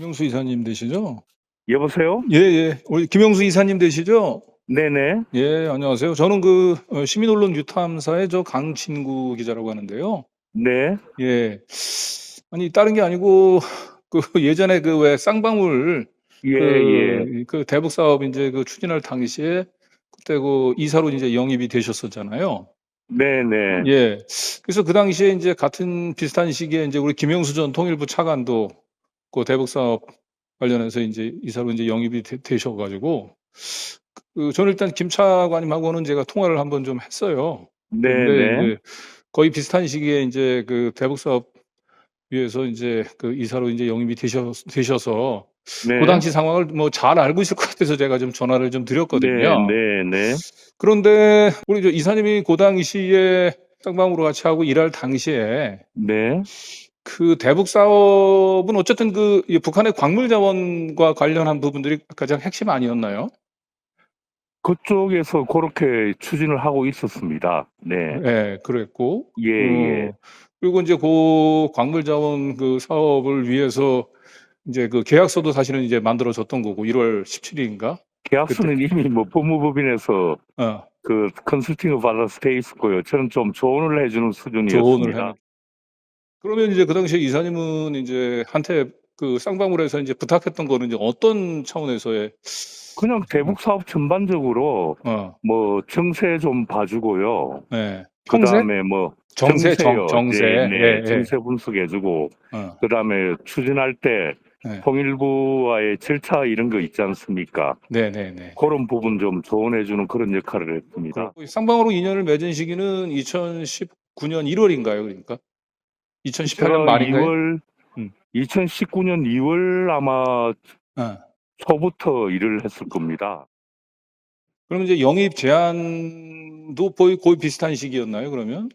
김영수 이사님 되시죠? 여보세요? 예예. 우리 김영수 이사님 되시죠? 네네. 예, 안녕하세요. 저는 시민 언론 뉴탐사의 강진구 기자라고 하는데요. 네. 예. 아니 다른 게 아니고 예전에 왜 쌍방울 예예. 대북 사업 인제 추진할 당시에 그때 이사로 인제 영입이 되셨었잖아요. 네네. 예. 그래서 그 당시에 인제 같은 비슷한 시기에 인제 우리 김영수 전 통일부 차관도 대북 사업 관련해서 인제 이사로 인제 영입이 되셔 가지고 저는 일단 김 차관님하고는 제가 통화를 한번 좀 했어요. 그런데 네네. 인제 거의 비슷한 시기에 인제 대북 사업 위해서 인제 이사로 인제 영입이 되셔서 고 네. 당시 상황을 잘 알고 있을 것 같아서 제가 좀 전화를 좀 드렸거든요. 네네네. 그런데 우리 이사님이 고 당시에 쌍방으로 같이 하고 일할 당시에 네. 대북 사업은 어쨌든 이 북한의 광물 자원과 관련한 부분들이 가장 핵심 아니었나요? 그쪽에서 고렇게 추진을 하고 있었습니다. 네. 예. 그랬고 예예. 그리고 인제 광물 자원 사업을 위해서 인제 계약서도 사실은 이제 만들어졌던 거고 1월 17일 일인가 그때 계약서는 이미 법무법인에서 어 컨설팅을 받아서 돼 있었고요. 저는 좀 조언을 해 주는 조언을 수준이었습니다. 했는 그러면 이제 그 당시에 이사님은 인제 한테 쌍방울에서 인제 부탁했던 거는 이제 어떤 차원에서의 그냥 어 대북 사업 전반적으로 어 정세 좀 봐 주고요. 예. 형세? 그다음에 정세 정세요. 정세. 네네. 예예. 정세 분석해 주고 어. 그다음에 추진할 때 예. 통일부와의 절차 이런 거 있지 않습니까? 네네네. 고런 부분 좀 조언해 주는 그런 역할을 했습니다. 그렇고 쌍방으로 인연을 맺은 시기는 2019년 1월 월인가요 그러니까? 2018년 제가 말인가요? 음. 2019년 2월 아마 어. 초부터 일을 했을 겁니다. 그럼 이제 영입 제안도 거의 비슷한 시기였나요 그러면?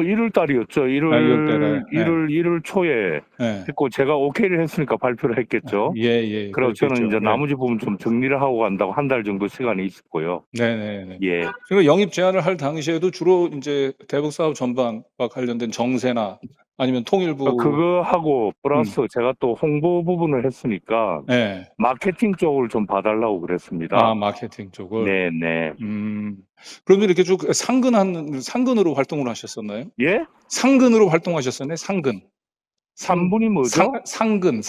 1월 달이었죠. 1 아 2월 달에. 월 1 예. 월 1월 초에 예. 했고 제가 오케이를 했으니까 발표를 했겠죠. 예예. 그래서 저는 그렇겠죠. 인제 예. 나머지 부분 좀 정리를 하고 간다고 한 달 정도 시간이 있었고요. 네네네. 예. 그리고 영입 제안을 할 당시에도 주로 인제 대북 사업 전반과 관련된 정세나 아니면 통일부 그거 하고 음. 플러스 제가 또 홍보 부분을 했으니까 예. 마케팅 쪽을 좀 봐 달라고 아 그랬습니다. 마케팅 쪽을. 네네. 음. 그러면 이렇게 쭉 상근으로 활동을 하셨었나요? 예? 상근으로 활동하셨었네, 상근. 상 3 분이 뭐죠? 상근.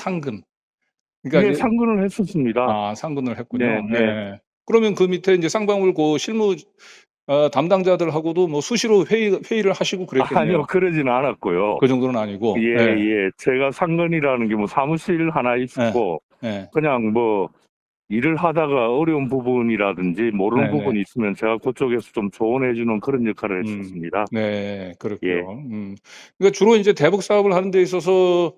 그러니까 예, 이제 상근을 했었습니다. 상근을 했군요. 네네. 예. 그러면 그 밑에 인제 쌍방울 실무 담당자들하고도 수시로 회의를 하시고 아니요. 그랬겠네요. 그러지는 않았고요. 그 정도는 아니고. 예. 예예. 제가 상근이라는 게 사무실 하나 예. 있었고 예. 그냥 일을 하다가 어려운 부분이라든지 모르는 네네. 부분이 있으면 제가 그쪽에서 좀 조언해 주는 그런 역할을 음. 했었습니다. 네. 예. 그렇고요. 그러니까 주로 인제 대북 사업을 하는 데 있어서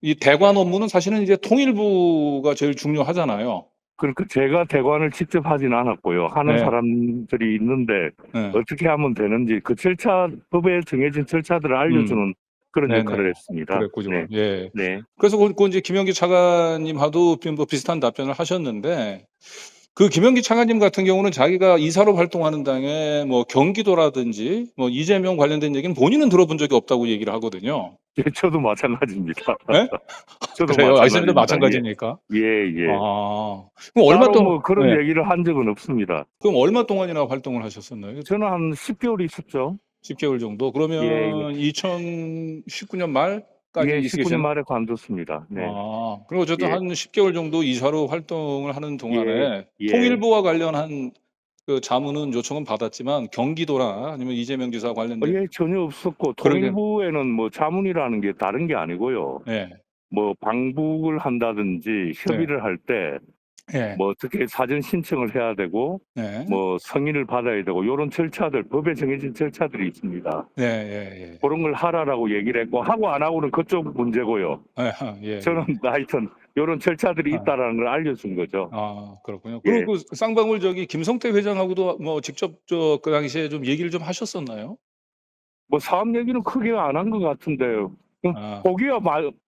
이 대관 업무는 사실은 이제 통일부가 제일 중요하잖아요. 그러니까 제가 대관을 직접 하진 않았고요. 하는 예. 사람들이 있는데 예. 어떻게 하면 되는지 그 절차 법에 정해진 절차들을 음. 알려주는 그런 역할을 네네. 했습니다. 그랬군요. 네. 예. 네. 그래서 인제 김영기 차관님하고도 비슷한 답변을 하셨는데 김영기 차관님 같은 경우는 자기가 이사로 활동하는 당에 경기도라든지 이재명 관련된 얘기는 본인은 들어본 적이 없다고 얘기를 하거든요. 예, 저도 마찬가지입니다. 예? 저도 그래요? 이사님도 마찬가지입니다. 예. 마찬가지입니까? 예예. 아. 그럼 얼마 따로 동안 그런 예. 얘기를 한 적은 없습니다. 그럼 얼마 동안이나 활동을 하셨었나요? 저는 한 10 개월 있었죠. 10 개월 정도? 예예. 그러면 2019년 말까지 예, 19년 있으셨 말에 관뒀습니다. 네. 그리고 어쨌든 예. 한 10 개월 정도 이사로 활동을 하는 예. 동안에 예. 통일부와 관련한 자문은 요청은 받았지만 경기도나 아니면 이재명 지사와 관련된 예, 전혀 없었고 그러게 통일부에는 자문이라는 게 다른 게 아니고요. 예. 방북을 한다든지 네. 협의를 할 때 예. 어떻게 사전 신청을 해야 되고 네. 승인을 받아야 되고 요런 절차들 법에 정해진 절차들이 있습니다. 예예예. 고런 걸 하라라고 얘기를 했고 하고 안 하고는 그쪽 문제고요. 예예. 저는 하여튼 요런 절차들이 아. 있다라는 걸 알려준 거죠. 그렇군요. 그리고 예. 쌍방울 김성태 회장하고도 직접 그 당시에 좀 얘기를 좀 하셨었나요? 사업 얘기는 크게 안 한 것 같은데요. 아. 고기야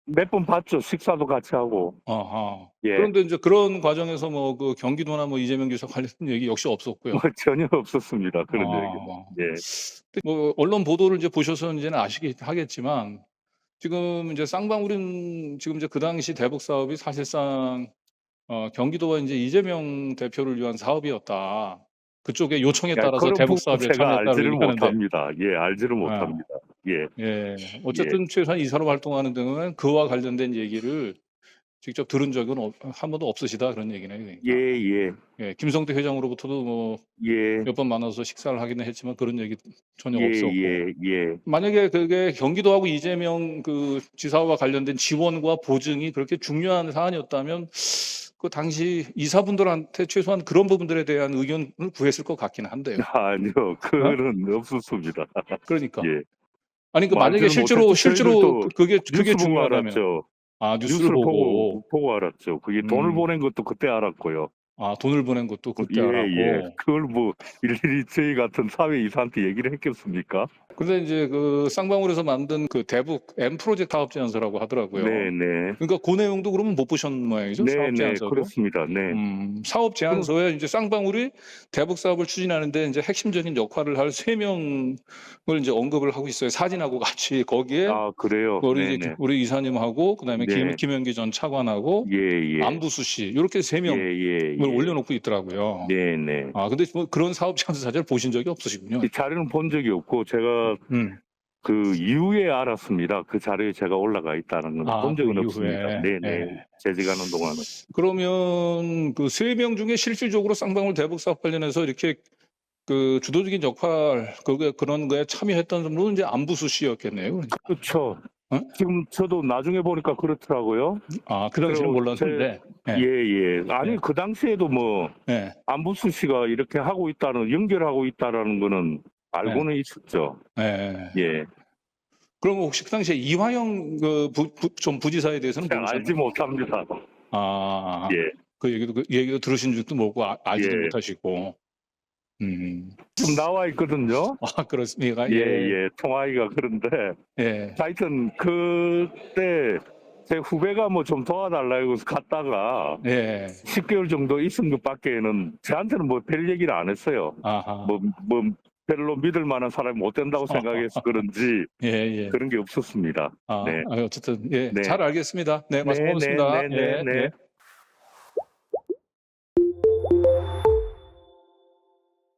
몇 번 봤죠. 식사도 같이 하고. 아하. 예. 그런데 인제 그런 과정에서 경기도나 이재명 지사 관련된 얘기 역시 없었고요. 전혀 없었습니다. 그런 얘기는. 아. 예. 언론 보도를 이제 보셔서 인제는 하겠지만 지금 이제 쌍방울은 지금 이제 그 당시 대북 사업이 사실상 경기도와 이제 이재명 대표를 위한 사업이었다. 그쪽의 요청에 야, 따라서 그런 대북 부분 사업에 제가 참여했다고 알지를 얘기하는데 못합니다. 예, 알지를 아. 못합니다. 예, 예. 예, 어쨌든 최소한 이사로 활동하는 등은 그와 관련된 얘기를 직접 들은 적은 한 번도 없으시다 그런 얘기네요. 예, 그러니까. 예, 예. 김성태 회장으로부터도 뭐 예, 몇 번 만나서 식사를 하기는 했지만 그런 얘기 전혀 예, 없었고. 예, 예. 만약에 그게 경기도하고 이재명 그 지사와 관련된 지원과 보증이 그렇게 중요한 사안이었다면 그 당시 이사분들한테 최소한 그런 부분들에 대한 의견을 구했을 것 같긴 한데요. 아니요, 그거는 없었습니다. 그러니까. 예. 아니 그 뭐 만약에 알지를 실제로 못했죠. 저희들도 그게 뉴스 보고 중요하다면 알았죠. 뉴스를 뉴스를 보고 보고 알았죠. 그게 돈을 음. 보낸 것도 그때 알았고요. 돈을 보낸 것도 예, 그때 예. 알았고. 그걸 뭐 일일이 저희 같은 사회 이사한테 얘기를 했겠습니까? 근데 이제 그 쌍방울에서 만든 그 대북 M 프로젝트 사업 제안서라고 하더라고요. 네, 네. 그러니까 그 내용도 그러면 못 보신 모양이죠? 네, 사업 네, 제안서도? 그렇습니다. 네. 사업 제안서에 이제 쌍방울이 대북 사업을 추진하는데 이제 핵심적인 역할을 할 3명을 이제 언급을 하고 있어요. 사진하고 같이 거기에 아, 그래요? 우리 네, 이제 네. 우리 이사님하고 그다음에 네. 김영기 전 차관하고 예, 예. 안부수 씨 이렇게 3명을 예, 예, 예. 올려놓고 있더라고요. 네, 네. 근데 뭐 그런 사업 제안서 자체를 보신 적이 없으시군요. 이 자료는 본 적이 없고 제가 음. 그 이후에 알았습니다. 그 자료에 제가 올라가 있다는 건 본 그 적은 이후에. 없습니다. 네, 네. 예. 재직하는 동안은. 그러면 그 3명 중에 실질적으로 쌍방울 대북 사업 관련해서 이렇게 그 주도적인 역할 그런 거에 참여했던 분은 이제 안부수 씨였겠네요. 그러니까. 그렇죠. 어? 지금 저도 나중에 보니까 그렇더라고요. 그 당시는 그리고 몰랐는데. 예, 예. 아니 예. 그 당시에도 뭐 예. 안부수 씨가 이렇게 하고 있다는 연결하고 있다라는 거는 알고는 있었죠. 예. 예. 그럼 혹시 그 당시에 이화영 전 부지사에 대해서는 제가 모르셨나요? 알지 못합니다. 예. 예. 그 얘기도 들으신 적도 모르고 알지도 예. 못하시고. 지금 나와 있거든요. 그렇습니까? 예, 예. 통화기가 그런데 예. 하여튼 그때 제 후배가 뭐 좀 도와달라고 해서 갔다가 예. 10개월 정도 있은 것밖에는 저한테는 뭐 별 얘기를 안 했어요. 아하. 뭐 별로 믿을 만한 사람이 못 된다고 생각해서 그런지 예. 그런 게 없었습니다. 네. 어쨌든 예. 네. 잘 알겠습니다. 네, 말씀 네, 고맙습니다. 네, 네, 네.